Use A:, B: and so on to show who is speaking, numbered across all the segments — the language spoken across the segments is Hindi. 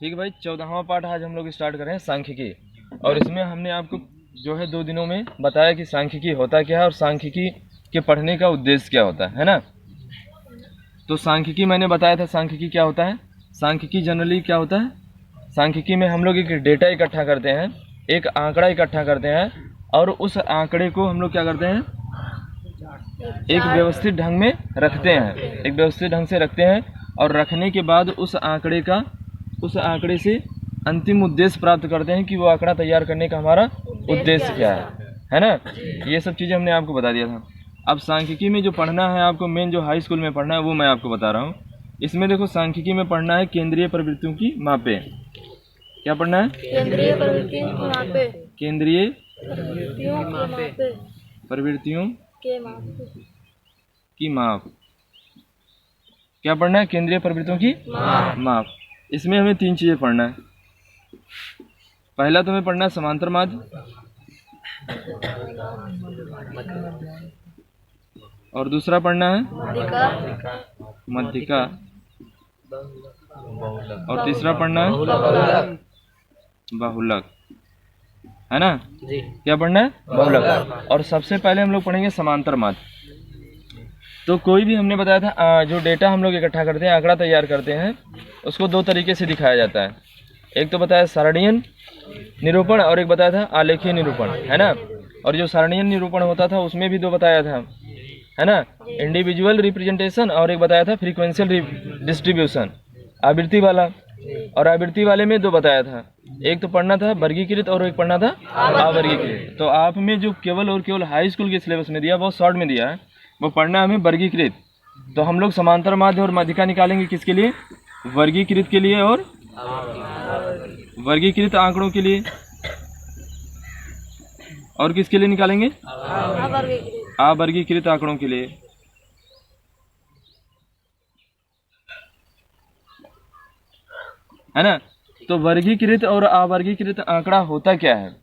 A: ठीक है भाई, 14वां पाठ आज हम लोग स्टार्ट कर रहे हैं सांख्यिकी। और इसमें हमने आपको जो है 2 दिनों में बताया कि सांख्यिकी होता क्या है और सांख्यिकी के पढ़ने का उद्देश्य क्या होता है ना। तो सांख्यिकी मैंने बताया था, सांख्यिकी क्या होता है। सांख्यिकी जनरली क्या होता है, सांख्यिकी में हम लोग एक डेटा इकट्ठा करते हैं, एक आंकड़ा इकट्ठा करते हैं और उस आंकड़े को हम लोग क्या करते हैं, एक व्यवस्थित ढंग में रखते हैं, एक व्यवस्थित ढंग से रखते हैं। और रखने के बाद उस आंकड़े से अंतिम उद्देश्य प्राप्त करते हैं कि वो आंकड़ा तैयार करने का हमारा उद्देश्य क्या है ना। ये सब चीज़ें हमने आपको बता दिया था। अब सांख्यिकी में जो पढ़ना है आपको, मेन जो हाई स्कूल में पढ़ना है वो मैं आपको बता रहा हूँ। इसमें देखो, सांख्यिकी में पढ़ना है केंद्रीय प्रवृत्तियों की मापे। क्या पढ़ना है?
B: केंद्रीय प्रवृत्तियों की मापे।
A: केंद्रीय
B: प्रवृत्तियों
A: की माप। क्या पढ़ना है? केंद्रीय प्रवृत्तियों की माप। इसमें हमें 3 चीजें पढ़ना है। पहला तो हमें पढ़ना है समांतर माध्य, और दूसरा पढ़ना है मध्यिका, और तीसरा पढ़ना है बहुलक, है ना। क्या पढ़ना है? बहुलक। और सबसे पहले हम लोग पढ़ेंगे समांतर माध्य। तो कोई भी हमने बताया था, जो डेटा हम लोग इकट्ठा करते हैं, आंकड़ा तैयार करते हैं, उसको 2 तरीके से दिखाया जाता है। एक तो बताया सारणीय निरूपण और एक बताया था आलेखीय निरूपण, है ना। और जो सारणीय निरूपण होता था उसमें भी 2 बताया था, है ना, इंडिविजुअल रिप्रेजेंटेशन, और एक बताया था फ्रीक्वेंशियल डिस्ट्रीब्यूशन, आवृत्ति वाला। और आवृत्ति वाले में 2 बताया था, एक तो पढ़ना था वर्गीकृत और एक पढ़ना था अवर्गीकृत। तो आप में जो केवल और केवल हाई स्कूल के सिलेबस में दिया, बहुत शॉर्ट में दिया है, वो पढ़ना हमें वर्गीकृत। तो हम लोग समांतर माध्य और मध्यिका निकालेंगे किसके लिए? वर्गीकृत के लिए और वर्गीकृत आंकड़ों के लिए। और किसके लिए निकालेंगे? अवर्गीकृत आंकड़ों के लिए, है ना। तो वर्गीकृत और अवर्गीकृत आंकड़ा होता क्या है?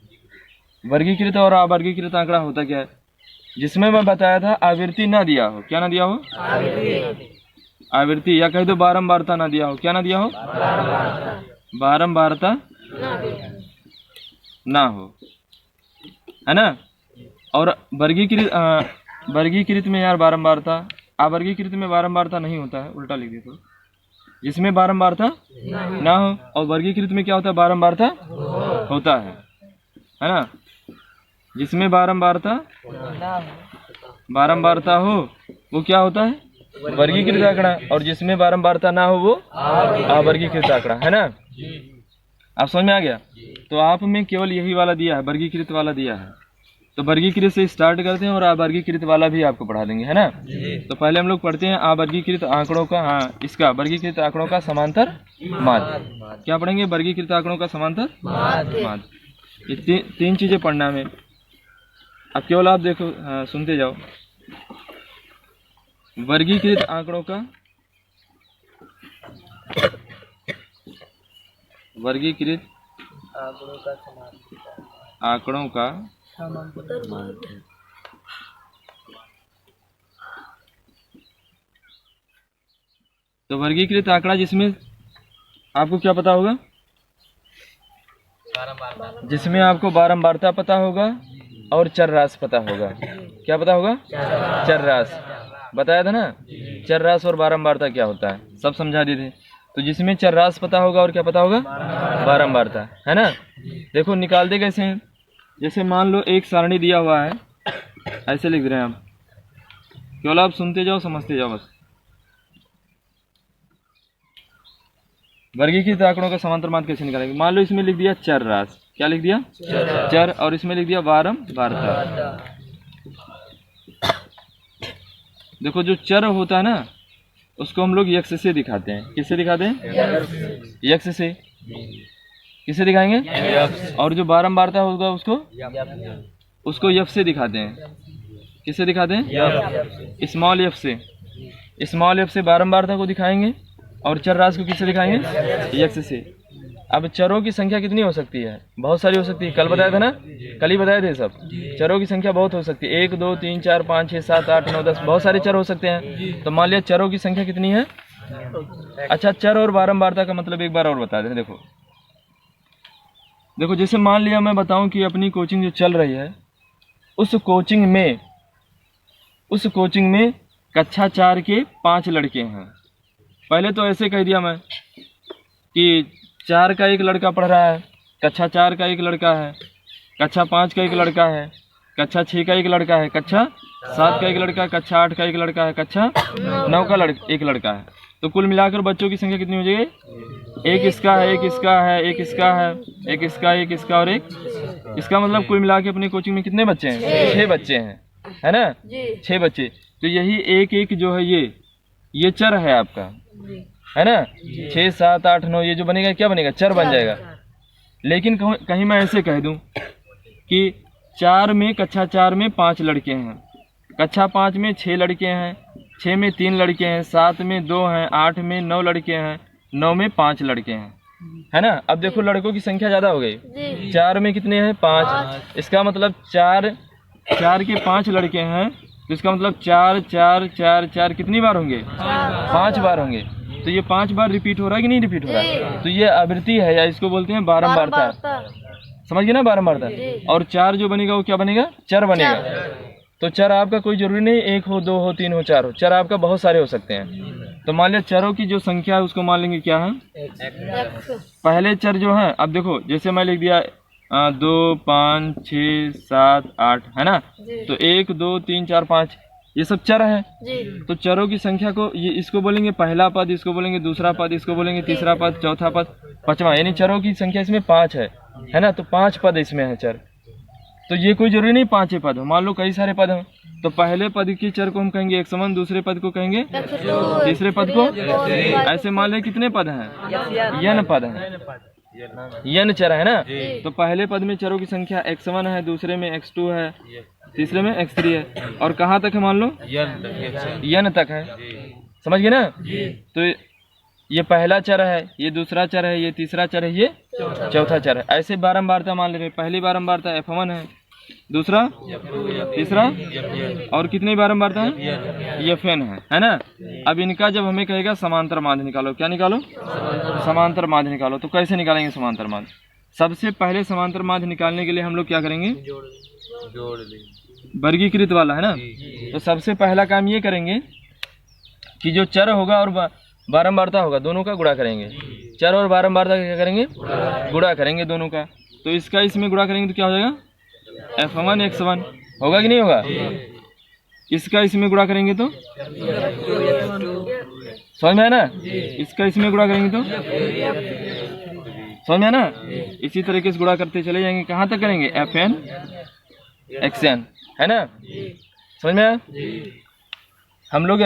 A: वर्गीकृत और अवर्गीकृत आंकड़ा होता क्या है? जिसमें मैं बताया था आवृत्ति ना दिया हो। क्या ना दिया हो? आवृत्ति, या कह दो बारंबारता ना दिया हो। क्या ना दिया हो? बारंबारता ना हो, है ना। और वर्गीकृत में यार बारंबारता, अवर्गीकृत में बारंबारता नहीं होता है, उल्टा लिख दिया। तो जिसमें बारंबारता ना हो, और वर्गीकृत में क्या होता है? बारंबारता होता है ना। जिसमें बारंबारता हो वो क्या होता है? वर्गीकृत आंकड़ा। और जिसमें बारंबारता ना हो वो अवर्गीकृत आंकड़ा, है ना। आप समझ में आ गया? तो आप में केवल यही वाला दिया है, वर्गीकृत वाला दिया है। तो वर्गीकृत से स्टार्ट करते हैं और अवर्गीकृत वाला भी आपको पढ़ा देंगे, है ना। तो पहले हम लोग पढ़ते हैं अवर्गीकृत आंकड़ों का, इसका वर्गीकृत आंकड़ों का समांतर माध्य। क्या पढ़ेंगे? वर्गीकृत आंकड़ों का समांतर माध्य। ये 3 चीजें पढ़ना हमें। अब केवल आप देखो, सुनते जाओ। वर्गीकृत आंकड़ों का आंकड़ों का तो वर्गीकृत आंकड़ा जिसमें आपको क्या पता होगा? जिसमें आपको बारंबारता पता होगा और चर राशि पता होगा। क्या पता होगा? चर राशि बताया था ना। चर राशि और बारंबारता क्या होता है सब समझा दिए थे। तो जिसमें चर राशि पता होगा और क्या पता होगा? बारंबारता, है ना। देखो निकालते कैसे हैं। जैसे मान लो एक सारणी दिया हुआ है, ऐसे लिख रहे हैं आप, केवल आप सुनते जाओ, समझते जाओ बस। वर्गीकृत आंकड़ों का समांतर माध्य कैसे निकालेंगे? मान लो इसमें लिख दिया चर राशि। क्या लिख दिया? चर। और इसमें लिख दिया बारंबारता। देखो जो चर होता है ना, उसको हम लोग यक्ष से दिखाते हैं। किससे दिखाते हैं? यक्ष से। किससे दिखाएंगे? और जो बारंबारता होगा उसको यफ से दिखाते हैं। किससे दिखाते हैं? स्मॉल एफ से। स्मॉल एफ से बारंबारता को दिखाएंगे और चर राशि को किससे दिखाएंगे? यक्ष से। अब चरों की संख्या कितनी हो सकती है? बहुत सारी हो सकती है। कल बताया था ना, कल ही बताए थे सब। चरों की संख्या बहुत हो सकती है, 1 2 3 4 5 6 7 8 9 10, बहुत सारे चर हो सकते हैं। तो मान लिया चरों की संख्या कितनी है? अच्छा, चर और बारंबारता का मतलब एक बार और बता दें। देखो देखो, जैसे मान लिया मैं बताऊं कि अपनी कोचिंग जो चल रही है, उस कोचिंग में कक्षा 4 के 5 लड़के हैं। पहले तो ऐसे कह दिया मैं कि 4 का एक लड़का पढ़ रहा है, कक्षा 4 का एक लड़का है, कक्षा 5 का एक लड़का है, कक्षा 6 का एक लड़का है, कक्षा 7 का एक लड़का, कक्षा 8 का एक लड़का है, कक्षा 9 का एक लड़का है। तो कुल मिलाकर बच्चों की संख्या कितनी हो जाएगी? एक इसका है, एक इसका है, एक इसका है, एक इसका, एक इसका और एक इसका। मतलब कुल मिला के अपनी कोचिंग में कितने बच्चे हैं? 6 बच्चे हैं, है ना? 6 बच्चे। तो यही एक एक जो है ये चर है आपका, है ना? 6, 7, 8, 9 ये जो बनेगा क्या बनेगा? चर बन जाएगा। लेकिन कहीं मैं ऐसे कह दूं कि कक्षा 4 में 5 लड़के हैं, कक्षा 5 में 6 लड़के हैं, 6 में 3 लड़के हैं, 7 में 2 हैं, 8 में 9 लड़के हैं, 9 में 5 लड़के हैं, है ना? अब देखो लड़कों की संख्या ज़्यादा हो गई। 4 में कितने हैं? 5। इसका मतलब 4 के 5 लड़के हैं, तो इसका मतलब 4, 4, 4, 4 कितनी बार होंगे? 5 बार होंगे। तो ये 5 बार रिपीट हो रहा है कि नहीं रिपीट हो रहा है? तो ये आवृत्ति है, या इसको बोलते हैं बारंबारता। समझ गए ना? बारंबारता। और 4 जो बनेगा वो क्या बनेगा? चर बनेगा। तो चर आपका कोई जरूरी नहीं 1 हो, 2 हो, 3 हो, 4 हो। चर आपका बहुत सारे हो सकते हैं। तो मान लिया चरों की जो संख्या है उसको मान लेंगे क्या है? पहले चर जो है, अब देखो जैसे मैं लिख दिया 2, 5, 6, 7, 8, है ना? तो 1, 2, 3, 4, 5 ये सब चर है। तो चरों की संख्या को इसको बोलेंगे पहला पद, इसको बोलेंगे दूसरा पद, इसको बोलेंगे तीसरा पद, चौथा पद, पांचवा। यानी चरों की संख्या इसमें 5 है ना? तो 5 पद इसमें है चर। तो ये कोई जरूरी नहीं 5 पद हो, मान लो कई सारे पद हैं। तो पहले पद के चर को हम कहेंगे x1, दूसरे पद को कहेंगे, तीसरे पद को, ऐसे मान ले कितने पद हैं? n पद हैं, n चर है ना? तो पहले पद में चरों की संख्या x1 है, दूसरे में x2 है, तीसरे में x3 है, और कहाँ तक है मान लो? n तक है। समझ गए ना? तो ये पहला चर है, ये दूसरा चर है, ये तीसरा चर है, ये चौथा चर है। ऐसे बारंबारता मान ले रहे। पहली बारंबारता f1 है, दूसरा, तीसरा, और कितनी बारंबारता है? fn है ना? अब इनका जब हमें कहेगा समांतर माध्य निकालो, क्या निकालो? समांतर माध्य निकालो। तो कैसे निकालेंगे समांतर माध्य? सबसे पहले समांतर माध्य निकालने के लिए हम लोग क्या करेंगे? वर्गीकृत वाला, है ना? तो सबसे पहला काम ये करेंगे कि जो चर होगा और बारंबारता होगा दोनों का गुणा करेंगे। चर और बारंबारता क्या करेंगे? गुणा करेंगे दोनों का। तो इसका इसमें गुणा करेंगे तो क्या हो जाएगा? f1 x1 होगा कि नहीं होगा? इसका इसमें गुणा करेंगे तो समझ में आया ना? इसका इसमें गुणा करेंगे तो समझ में आया ना? इसी तरीके से गुणा करते चले जाएंगे। कहाँ तक करेंगे? fn xn, है ना? समझ में आया? हम लोग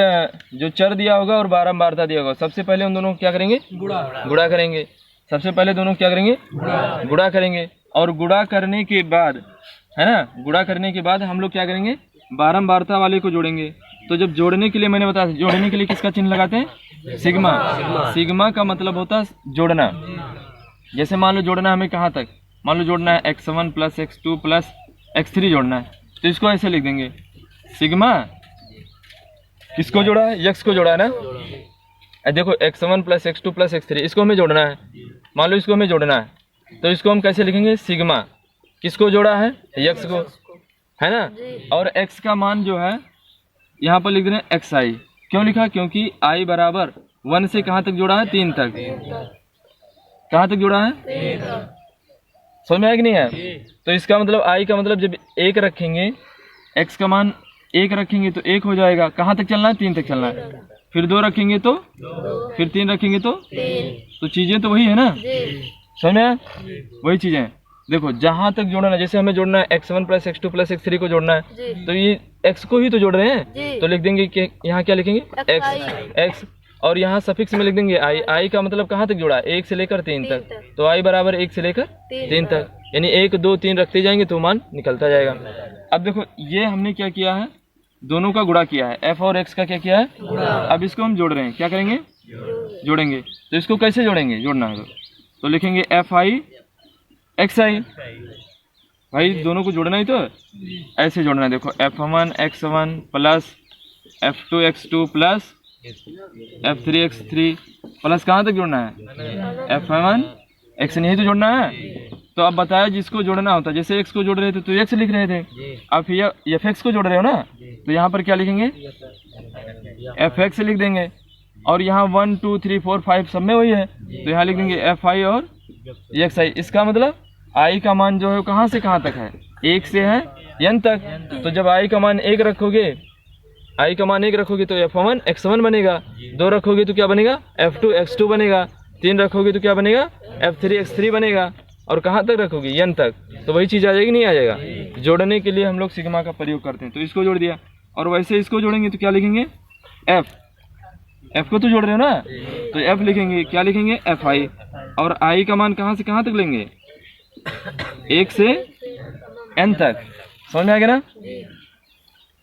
A: जो चर दिया होगा और बारंबारता दिया होगा, सबसे पहले उन दोनों को क्या करेंगे? गुणा करेंगे। सबसे पहले दोनों को क्या करेंगे? गुणा करेंगे। और गुणा करने के बाद, है ना, गुणा करने के बाद हम लोग क्या करेंगे? बारंबारता वाले को जोड़ेंगे। तो जब जोड़ने के लिए मैंने बताया, जोड़ने के लिए किसका चिन्ह लगाते हैं? सिग्मा। सिग्मा का मतलब होता है जोड़ना। जैसे मान लो जोड़ना हमें कहाँ तक? मान लो जोड़ना है x1 + x2 + x3 जोड़ना है। तो इसको ऐसे लिख देंगे, सिग्मा किसको जोड़ा है? x को जोड़ा है ना? देखो x1 + x2 + x3 इसको हमें जोड़ना है। मान लो इसको हमें जोड़ना है, तो इसको हम कैसे लिखेंगे? सिग्मा किसको जोड़ा है? x को, है ना? और x का मान जो है यहाँ पर लिख रहे हैं xi। क्यों लिखा? क्योंकि i बराबर 1 से कहाँ तक जोड़ा है? 3 तक। कहाँ तक जोड़ा है? समझ में आया कि नहीं है? तो इसका मतलब i का मतलब जब 1 रखेंगे, x का मान 1 रखेंगे तो 1 हो जाएगा। कहाँ तक चलना है? 3 तक चलना है। फिर 2 रखेंगे तो, फिर 3 रखेंगे तो चीजें तो वही है ना? समझ में आया? वही चीजें हैं। देखो जहां तक जोड़ना है, जैसे हमें जोड़ना है x1 + x2 + x3 को जोड़ना है, तो ये x को ही तो जोड़ रहे हैं। तो लिख देंगे कि यहाँ क्या लिखेंगे? x, और यहाँ सफिक्स में लिख देंगे i का मतलब कहाँ तक जोड़ा है? 1 से लेकर 3 तक। तो i बराबर 1 से लेकर 3 तक, यानी 1, 2, 3 रखते जाएंगे तो मान निकलता जाएगा। अब देखो ये हमने क्या किया है? दोनों का गुणा किया है। f और x का क्या किया है? अब इसको हम जोड़ रहे हैं। क्या करेंगे? जोड़ेंगे। तो इसको कैसे जोड़ेंगे? जोड़ना है तो लिखेंगे fi xi। भाई दोनों को जोड़ना ही तो ऐसे जोड़ना है। देखो f1 x1 + f2 x2 + F3x3 plus कहाँ तक जोड़ना है F1 x नहीं तो जोड़ना है। तो अब बताया जिसको जोड़ना होता है, जैसे x को जोड़ रहे थे तो x लिख रहे थे, अब फिर fx को जोड़ रहे हो ना, तो यहाँ पर क्या लिखेंगे fx लिख देंगे, और यहाँ 1 2 3 4 5 सब में वही है, तो यहाँ लिख देंगे fi और xi। इसका मतलब i का मान जो है कहाँ से कहाँ तक है, 1 से है n तक। तो जब i का मान 1 रखोगे, i का मान 1 रखोगे तो f1 x1 बनेगा, 2 रखोगे तो क्या बनेगा f2 x2 बनेगा, 3 रखोगे तो क्या बनेगा f3 x3 बनेगा, और कहाँ तक रखोगे n तक, तो वही चीज़ आ जाएगी नहीं आ जाएगा। जोड़ने के लिए हम लोग सिग्मा का प्रयोग करते हैं, तो इसको जोड़ दिया, और वैसे इसको जोड़ेंगे तो क्या लिखेंगे f को तो जोड़ रहे हो ना, तो f लिखेंगे, क्या लिखेंगे fi, और i का मान कहाँ से कहाँ तक लेंगे 1 से n तक। समझ में आ गया ना,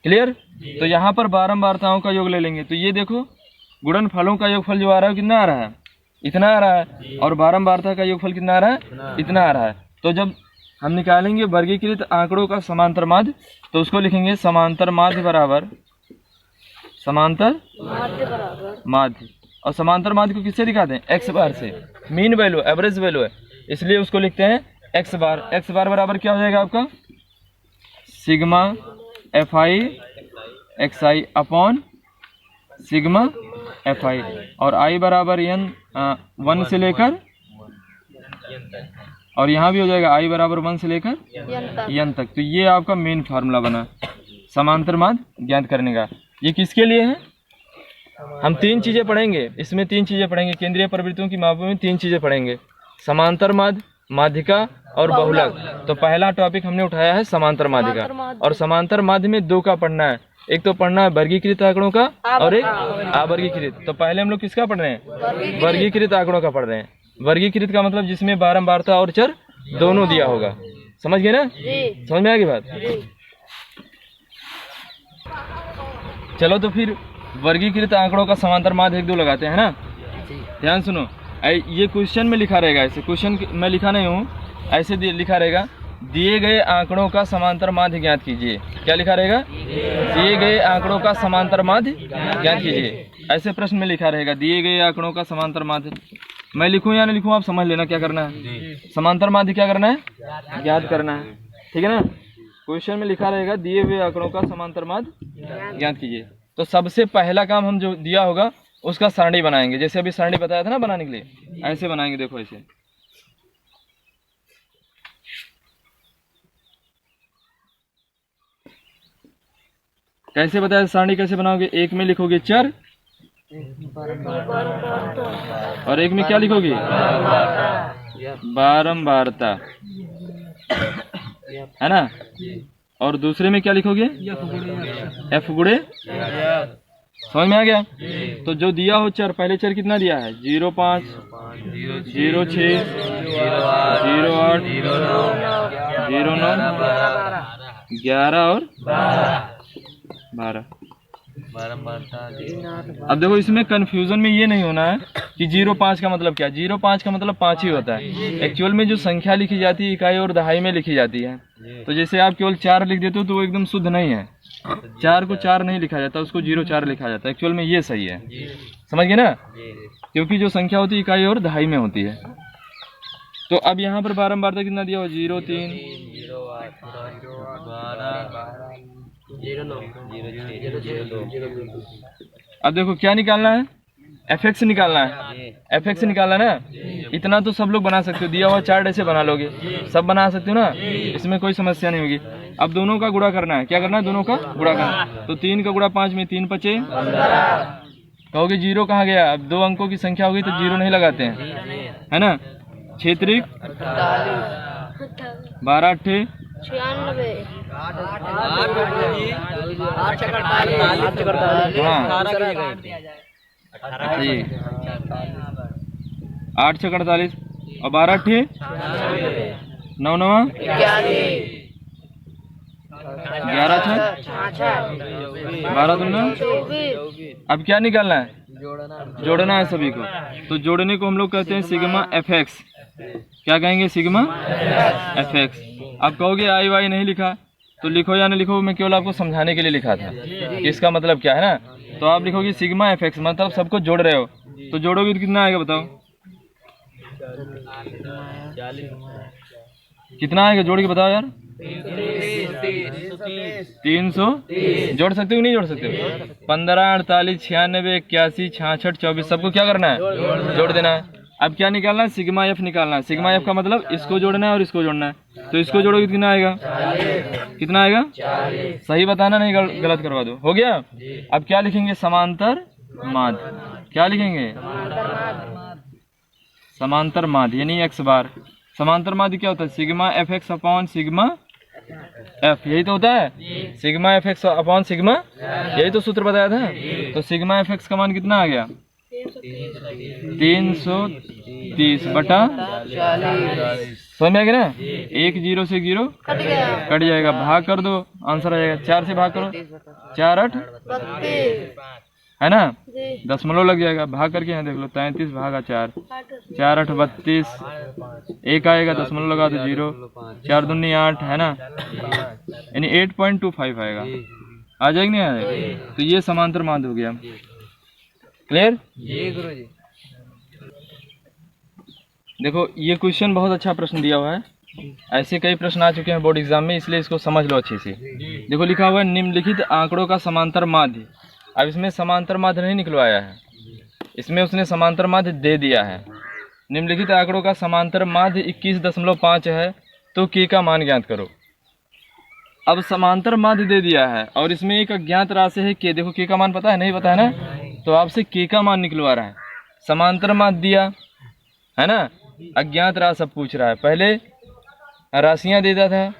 A: क्लियर। तो यहाँ पर बारंबारताओं का योग ले लेंगे, तो ये देखो गुणनफलों का योगफल जो आ रहा है कितना आ रहा है, इतना आ रहा है, और बारंबारता का योगफल कितना आ रहा है, इतना आ रहा है। तो जब हम निकालेंगे वर्गीकृत आंकड़ों का समांतर माध्य, तो उसको लिखेंगे समांतर माध्य बराबर समांतर माध्य, और समांतर माध्य को किससे दिखाते हैं x बार से, मीन वैल्यू एवरेज वैल्यू है, इसलिए उसको लिखते हैं x बार। x बार बराबर क्या हो जाएगा आपका sigma fi xi upon sigma fi, और i बराबर n 1 से लेकर, और यहाँ भी हो जाएगा i बराबर 1 से लेकर n तक। तो ये आपका मेन फार्मूला बना समांतर माध्य ज्ञात करने का। ये किसके लिए है, हम 3 चीजें पढ़ेंगे इसमें, 3 चीजें पढ़ेंगे, केंद्रीय प्रवृत्तियों की मापों में 3 चीजें पढ़ेंगे, समांतर माध्य, माध्यिका और बहुलक। तो पहला टॉपिक हमने उठाया है समांतर माध्यिका, और समांतर माध्य में 2 का पढ़ना है, एक तो पढ़ना है वर्गीकृत आंकड़ों का और एक अवर्गीकृत। तो पहले हम लोग किसका पढ़ रहे हैं, वर्गीकृत आंकड़ों का पढ़ रहे हैं। वर्गीकृत का मतलब जिसमें बारंबारता और चर दोनों दिया होगा, समझ गए ना, समझ में आ गई बात। चलो तो फिर वर्गीकृत आंकड़ों का समांतर माध्य 1 2 लगाते हैं ना। ध्यान सुनो, ये क्वेश्चन में लिखा रहेगा, ऐसे क्वेश्चन में लिखा नहीं हूँ, ऐसे लिखा रहेगा दिए गए आंकड़ों का समांतर माध्य ज्ञात कीजिए। क्या लिखा रहेगा, दिए गए आंकड़ों का समांतर माध्य ज्ञात कीजिए, ऐसे प्रश्न में लिखा रहेगा दिए गए आंकड़ों का समांतर माध्य। मैं लिखूं या नहीं लिखूं आप समझ लेना क्या करना है, समांतर माध्य क्या करना है, ज्ञात करना है, ठीक है ना। क्वेश्चन में लिखा रहेगा दिए हुए आंकड़ों का समांतर माध्य ज्ञात कीजिए। तो सबसे पहला काम हम जो दिया होगा उसका सारणी बनाएंगे, जैसे अभी सारणी बताया था ना बनाने के लिए, ऐसे बनाएंगे। देखो ऐसे, कैसे बताया सारणी कैसे बनाओगे, एक में लिखोगे चर और एक में क्या लिखोगे बारंबारता, है ना, और दूसरे में क्या लिखोगे f गुणे। समझ में आ गया। तो जो दिया हो चर, पहले चर कितना दिया है 0.5 0.6 0.8 0.9 11 और 12। अब देखो इसमें कंफ्यूजन में ये नहीं होना है कि 0.5 का मतलब क्या, 0.5 का मतलब 5 ही होता है। एक्चुअल में जो संख्या लिखी जाती है इकाई और दहाई में लिखी जाती है। तो जैसे आप केवल 4 लिख देते हो तो वो एकदम शुद्ध नहीं है, 4 को 4 नहीं लिखा जाता, उसको 0.4 लिखा जाता है। एक्चुअल में ये सही है, समझ गए ना, क्योंकि जो संख्या होती है इकाई और दहाई में होती है। तो अब यहाँ पर बारंबारता कितना दिया हो 0.3 अब देखो क्या निकालना है, fx निकालना है, fx निकालना ना। इतना तो सब लोग बना सकते हो, दिया हुआ चार्ट ऐसे बना लोगे, सब बना सकते हो ना, इसमें कोई समस्या नहीं होगी। अब दोनों का गुणा करना है, क्या करना है, दोनों का गुणा करना है। तो 3 का गुणा 5 में 3 5 कहोगे 0 कहाँ गया, अब 2 अंकों की संख्या होगी तो 0 नहीं लगाते हैं, है ना। 6 त्रिक 12 8
B: 96
A: 8 6 48 और 12 8 9 9 11 6 12 2 अब क्या निकालना है, जोड़ना है सभी को। तो जोड़ने को हम लोग कहते हैं सिग्मा fx। क्या कहेंगे, सिग्मा fx। आप कहोगे आई वाई नहीं लिखा, तो लिखो या नहीं लिखो, मैं केवल आपको समझाने के लिए लिखा था कि इसका मतलब क्या है ना। तो आप लिखोगे सिग्मा एफ एक्स, मतलब सबको जोड़ रहे हो, तो जोड़ोगे तो कितना आएगा बताओ, कितना आएगा जोड़ के बताओ यार। 300 जोड़ सकते हो नहीं जोड़ सकते हो? 15, 48, 96, 81, 66, 24 सबको क्या करना है, जोड़ देना है। अब क्या निकालना है, सिग्मा एफ निकालना है। सिग्मा एफ का मतलब इसको जोड़ना है और इसको जोड़ना है, तो इसको जोड़ोगे कितना आएगा, कितना आएगा, सही बताना, नहीं गलत करवा दो। हो गया। अब क्या लिखेंगे, समांतर माध्य। क्या लिखेंगे, समांतर माध्य यानी एक्स बार। समांतर माध्य क्या होता है, sigma F x upon sigma F, यही तो होता है, sigma F x upon sigma, यही तो सूत्र बताया था। तो सिग्मा एफ एक्स का मान कितना आ गया, 330 बटा 40। समझ में आ गया ना, 1 0 से 0 कट जाएगा, भाग कर दो, आंसर आ जाएगा। 4 से भाग करो, 4 8 है ना, दशमलव लग जाएगा, भाग करके यहाँ देख लो, 33 भागा 4, 4 8 32, एक आएगा, दशमलव लगा दो 0, 4 दूनी 8 है ना, यानी 8.25 आएगा। आ जाएगा नहीं आएगा, तो ये समांतर माध्य हो गया। क्लियर? देखो ये क्वेश्चन बहुत अच्छा प्रश्न दिया हुआ है, ऐसे कई प्रश्न आ चुके हैं बोर्ड एग्जाम में, इसलिए इसको समझ लो अच्छे से। देखो लिखा हुआ है निम्नलिखित आंकड़ों का समांतर माध्य। अब इसमें समांतर माध्य नहीं निकलवाया है, इसमें उसने समांतर माध्य दे दिया है। निम्नलिखित आंकड़ों का समांतर माध्य 21.5 है, तो के का मान ज्ञात करो। अब समांतर माध्य दे दिया है और इसमें एक अज्ञात राशि है के। देखो के का मान पता है, नहीं पता है ना, तो आपसे के का मान निकलवा रहा है। समांतर माध्य दिया है ना, अज्ञात राशि अब पूछ रहा है। पहले राशियां देता था,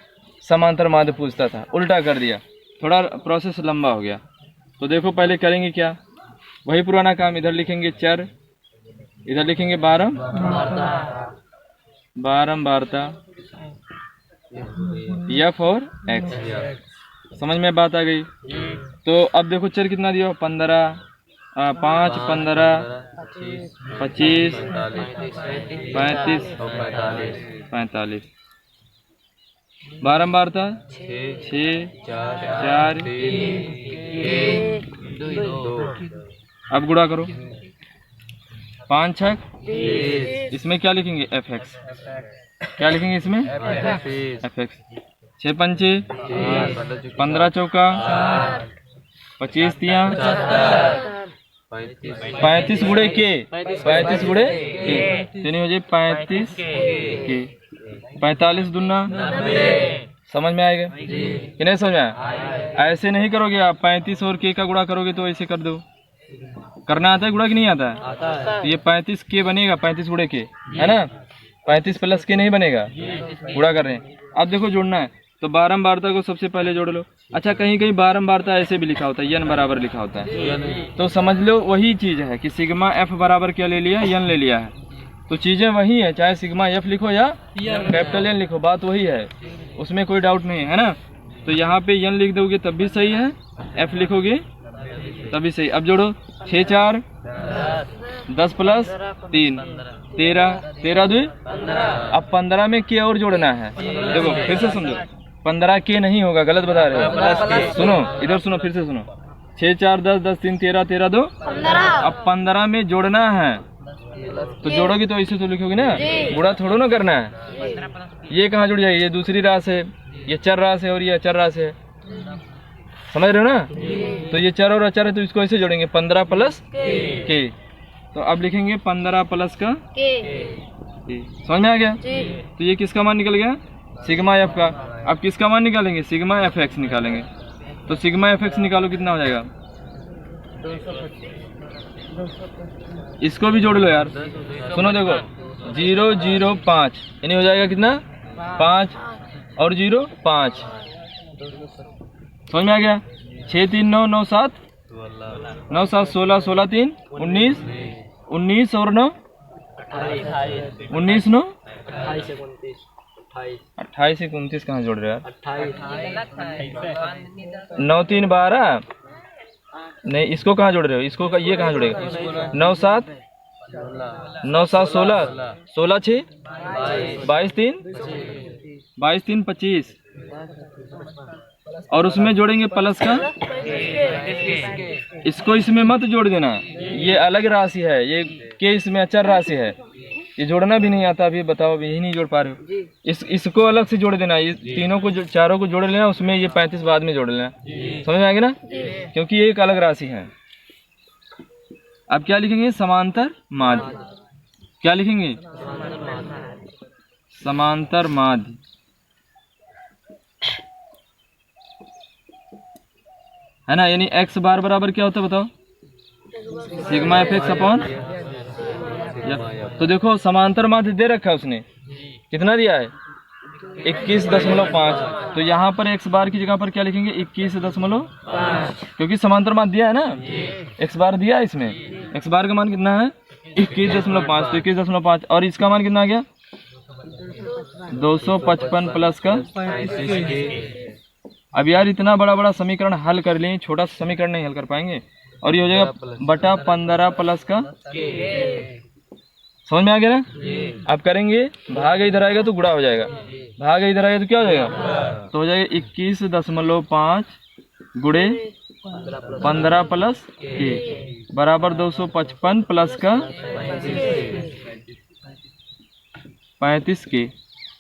A: समांतर माध्य पूछता था, उल्टा कर दिया, थोड़ा प्रोसेस लंबा हो गया। तो देखो पहले करेंगे क्या, वही पुराना काम, इधर लिखेंगे चर, इधर लिखेंगे बारंबारता एफ और एक्स। समझ में बात आ गई। तो अब देखो चर कितना दिया, 15, 5, 15, 25, 35, 45। बारंबारता 6, 4, 2। अब गुणा करो, 5 6, इसमें क्या लिखेंगे एफ एक्स, क्या लिखेंगे इसमें एफ एक्स। 6 पंचे 15 चौका 25 तिया 35 गुणे के, 35 गुणे के, यानी हो जाए 35 के। 45 दूना, समझ में आएगा कि नहीं समझ में आया? ऐसे नहीं करोगे आप, 35 और के का गुणा करोगे तो ऐसे कर दो। करना आता है गुणा कि नहीं आता है? तो ये 35 के बनेगा, 35 गुणे के है ना, 35 प्लस के नहीं बनेगा, गुणा कर रहे हैं। अब देखो जोड़ना है, तो बारंबारता को सबसे पहले जोड़ लो। अच्छा कहीं कहीं बारंबारता ऐसे भी लिखा होता है, यन बराबर लिखा होता है, तो समझ लो वही चीज है कि सिग्मा एफ बराबर क्या ले लिया, यन ले लिया है। तो चीजें वही है, चाहे सिग्मा एफ लिखो या कैपिटल एन लिखो, बात वही है, उसमें कोई डाउट नहीं है ना। तो यहाँ पे यन लिख दोगे तब भी सही है, एफ लिखोगे तभी सही। अब जोड़ो, 6 4 10 प्लस 3 13, 13 2 अब 15 में के और जोड़ना है। देखो फिर से समझो, 15 के नहीं होगा, गलत बता रहे हो। सुनो इधर सुनो, फिर से सुनो, 6 4 10 10 3 13 13 2 अब 15 में जोड़ना है, तो जोड़ोगी तो ऐसे तो लिखोगी ना, गुणा थोड़ा ना करना है। ये कहाँ जुड़ जाएगी, ये दूसरी राशि है, ये चर राशि है और ये अचर राशि है, समझ रहे हो ना। तो ये चर और अचर है, तो इसको ऐसे जोड़ेंगे 15 प्लस के। तो अब लिखेंगे 15 प्लस का के। समझ में आ गया? तो ये किसका मान निकल गया, सिग्मा एफ का। अब किसका मान निकालेंगे, सिग्मा एफ एक्स निकालेंगे। तो सिग्मा एफ एक्स निकालो, कितना हो जाएगा, इसको भी जोड़ लो यार। सुनो देखो, 0 0 5 यानी हो जाएगा कितना, 5 और 0 5। समझ में आ गया? 6 3 9 9 7 9 7 16 16 3 19 19 और 9 19 9 28 से 29 कहाँ जोड़ रहे हो यार, 9 3 12 नहीं, इसको कहाँ जोड़ रहे हो, इसको का ये कहाँ जोड़ेगा, 9 7 9 7 16 16 6 22 3 22 3 25 और उसमें जोड़ेंगे प्लस का, इसको इसमें मत जोड़ देना, ये अलग राशि है, ये के इसमें अचर राशि है, ये जोड़ना भी नहीं आता। अभी बताओ, अभी यही नहीं जोड़ पा रहे हो। इसको अलग से जोड़ देना, ये तीनों को चारों को जोड़ लेना, उसमें ये 35 बाद में जोड़ लेना। समझ में आ गया ना, क्योंकि ये एक अलग राशि है। अब क्या लिखेंगे, समांतर माध्य। क्या लिखेंगे, समांतर माध्य। है ना, यानी x बार बराबर क्या होता है बताओ, सिग्मा एफ एक्स अपॉन। तो देखो समांतर माध्य दे रखा है उसने, कितना दिया है, 21.5। तो यहाँ पर x बार की जगह पर क्या लिखेंगे, 21.5, क्योंकि समांतर माध्य दिया है ना, x बार दिया है इसमें। x बार का मान कितना है, 21.5। तो 21.5 और इसका मान कितना आ गया, 255 प्लस का। अब यार इतना बड़ा बड़ा समीकरण हल कर लें, छोटा सा समीकरण नहीं हल कर पाएंगे। और ये हो जाएगा बटा 15 प्लस का। समझ में आ गया ना। अब करेंगे, भाग इधर आएगा तो गुणा हो जाएगा, भाग इधर आएगा तो क्या हो जाएगा, तो हो जाएगा 21.5 गुणे 15 प्लस के बराबर 255 प्लस का 35 के।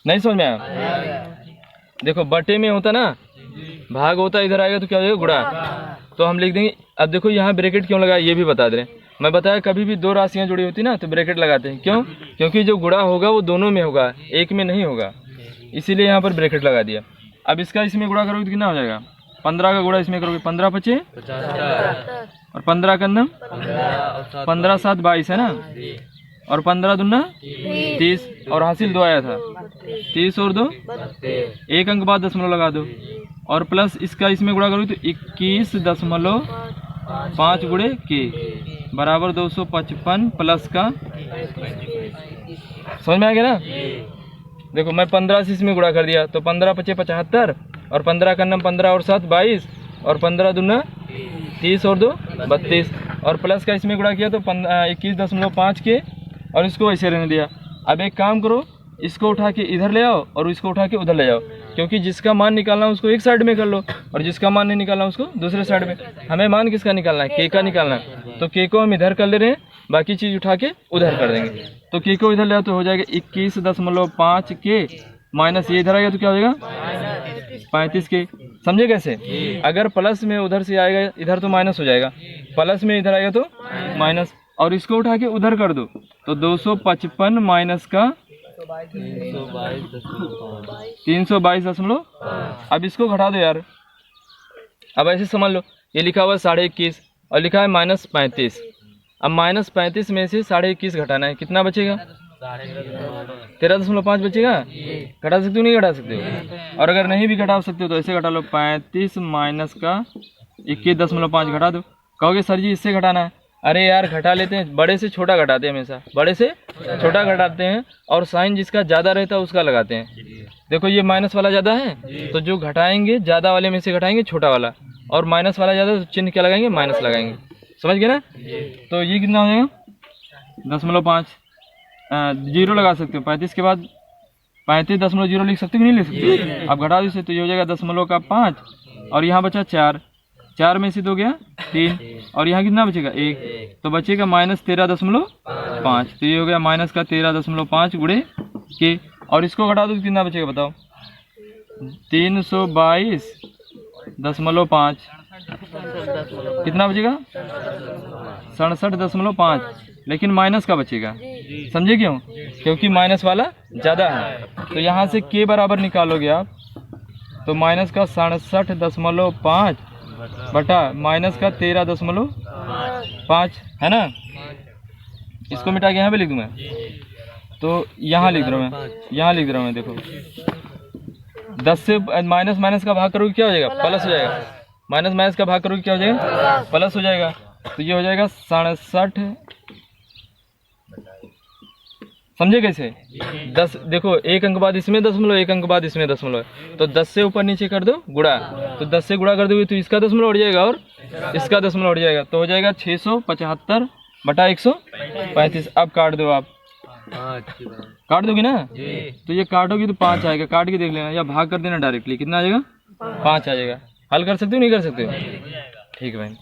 A: नहीं समझ में आया। देखो बटे में होता ना, भाग होता इधर आएगा तो क्या हो जाएगा, गुणा। तो हम लिख देंगे। अब देखो यहाँ ब्रैकेट क्यों लगाया ये भी बता दे रहे हैं। मैं बताया कभी भी दो राशियाँ जुड़ी होती ना तो ब्रैकेट लगाते हैं, क्यों, क्योंकि जो गुणा होगा वो दोनों में होगा, एक में नहीं होगा, इसीलिए यहाँ पर ब्रैकेट लगा दिया। अब इसका इसमें गुणा करोगे तो कितना हो जाएगा, 15 का गुणा इसमें करोगे 15 पचे और 15 का अंदर 15 7 22 है ना, और 15 दूना 30 और हासिल 2 आया था, 30 और 2 एक अंक बाद दशमलव लगा दो और प्लस इसका इसमें गुणा करोगे तो 21.5 गुणे के बराबर 255 प्लस का। समझ में आ गया ना। देखो मैं 15 से इसमें गुणा कर दिया तो 15 पचे 75 और 15 का 15 और 7 22 और 15 दूना 30 और 2 32 और प्लस का इसमें गुणा किया तो 21.5 के और इसको ऐसे रहने दिया। अब एक काम करो, इसको उठा के इधर ले आओ और इसको उठा के उधर ले जाओ, क्योंकि जिसका मान निकालना है उसको एक साइड में कर लो और जिसका मान नहीं निकालना उसको दूसरे साइड में। हमें मान किसका निकालना है, के का निकालना है, तो के को हम इधर कर ले रहे हैं, बाकी चीज़ उठा के उधर कर देंगे। तो के को इधर ले आओ तो हो जाएगा 21.5 के माइनस ये इधर आएगा तो क्या हो जाएगा 35 के। समझे कैसे, अगर प्लस में उधर से आएगा इधर तो माइनस हो जाएगा, प्लस में इधर आएगा तो माइनस, और इसको उठा के उधर कर दो तो 255 माइनस का 322.5। अब इसको घटा दो यार। अब ऐसे समझ लो, ये लिखा हुआ है 21.5 और लिखा है -35। अब -35 में से 21.5 घटाना है, कितना बचेगा 13.5 बचेगा। घटा सकते हो नहीं घटा सकते हो, और अगर नहीं भी घटा सकते हो तो ऐसे घटा लो 35 माइनस का 21.5 घटा दो। कहोगे सर जी इससे घटाना है, अरे यार घटा लेते हैं, बड़े से छोटा घटाते हैं, हमेशा बड़े से छोटा घटाते हैं और साइन जिसका ज़्यादा रहता है उसका लगाते हैं। देखो ये माइनस वाला ज़्यादा है तो जो घटाएंगे ज़्यादा वाले में से घटाएंगे छोटा वाला, और माइनस वाला ज़्यादा तो चिन्ह क्या लगाएंगे, माइनस लगाएंगे। समझ गए ना। तो ये कितना हो जाएगा 0.5 जीरो लगा सकते हो, 35 के बाद 35.0 लिख सकते हो कि नहीं लिख सकते। अब घटा दो इसे तो ये हो जाएगा 0.5 और यहाँ बचा 4 में से 2 गया 3 और यहाँ कितना बचेगा 1, तो बचेगा -13.5। तो ये हो गया माइनस का 13.5 गुणे के, और इसको घटा दो तो कितना बचेगा बताओ 322.5, कितना बचेगा 67.5, लेकिन माइनस का बचेगा। समझे क्यों, क्योंकि माइनस वाला ज़्यादा है। तो यहाँ से के बराबर निकालोगे आप तो माइनस का 67.5 बटा माइनस का 13.5 है ना। इसको मिटा के यहाँ पे लिख दूँ मैं, तो यहाँ लिख रहा हूँ मैं, यहाँ लिख रहा हूँ मैं। देखो 10 से माइनस का भाग करोगे क्या हो जाएगा, प्लस हो जाएगा। माइनस का भाग करोगे क्या हो जाएगा, प्लस हो जाएगा। तो ये हो जाएगा 67। समझे कैसे 10, देखो एक अंक बाद इसमें दशमलव, एक अंक बाद इसमें दशमलव, तो 10 से ऊपर नीचे कर दो गुणा, तो 10 से गुणा कर दोगे तो इसका दशमलव उड़ जाएगा और इसका दशमलव उड़ जाएगा, तो हो जाएगा 675 बटा 135। अब काट दो आप, काट दोगे ना, तो ये काटोगे तो 5 आएगा, काट के देख लेना या भाग कर देना डायरेक्टली, कितना आ जाएगा 5 आ जाएगा। हल कर सकते हो नहीं कर सकते हो? ठीक है बहन।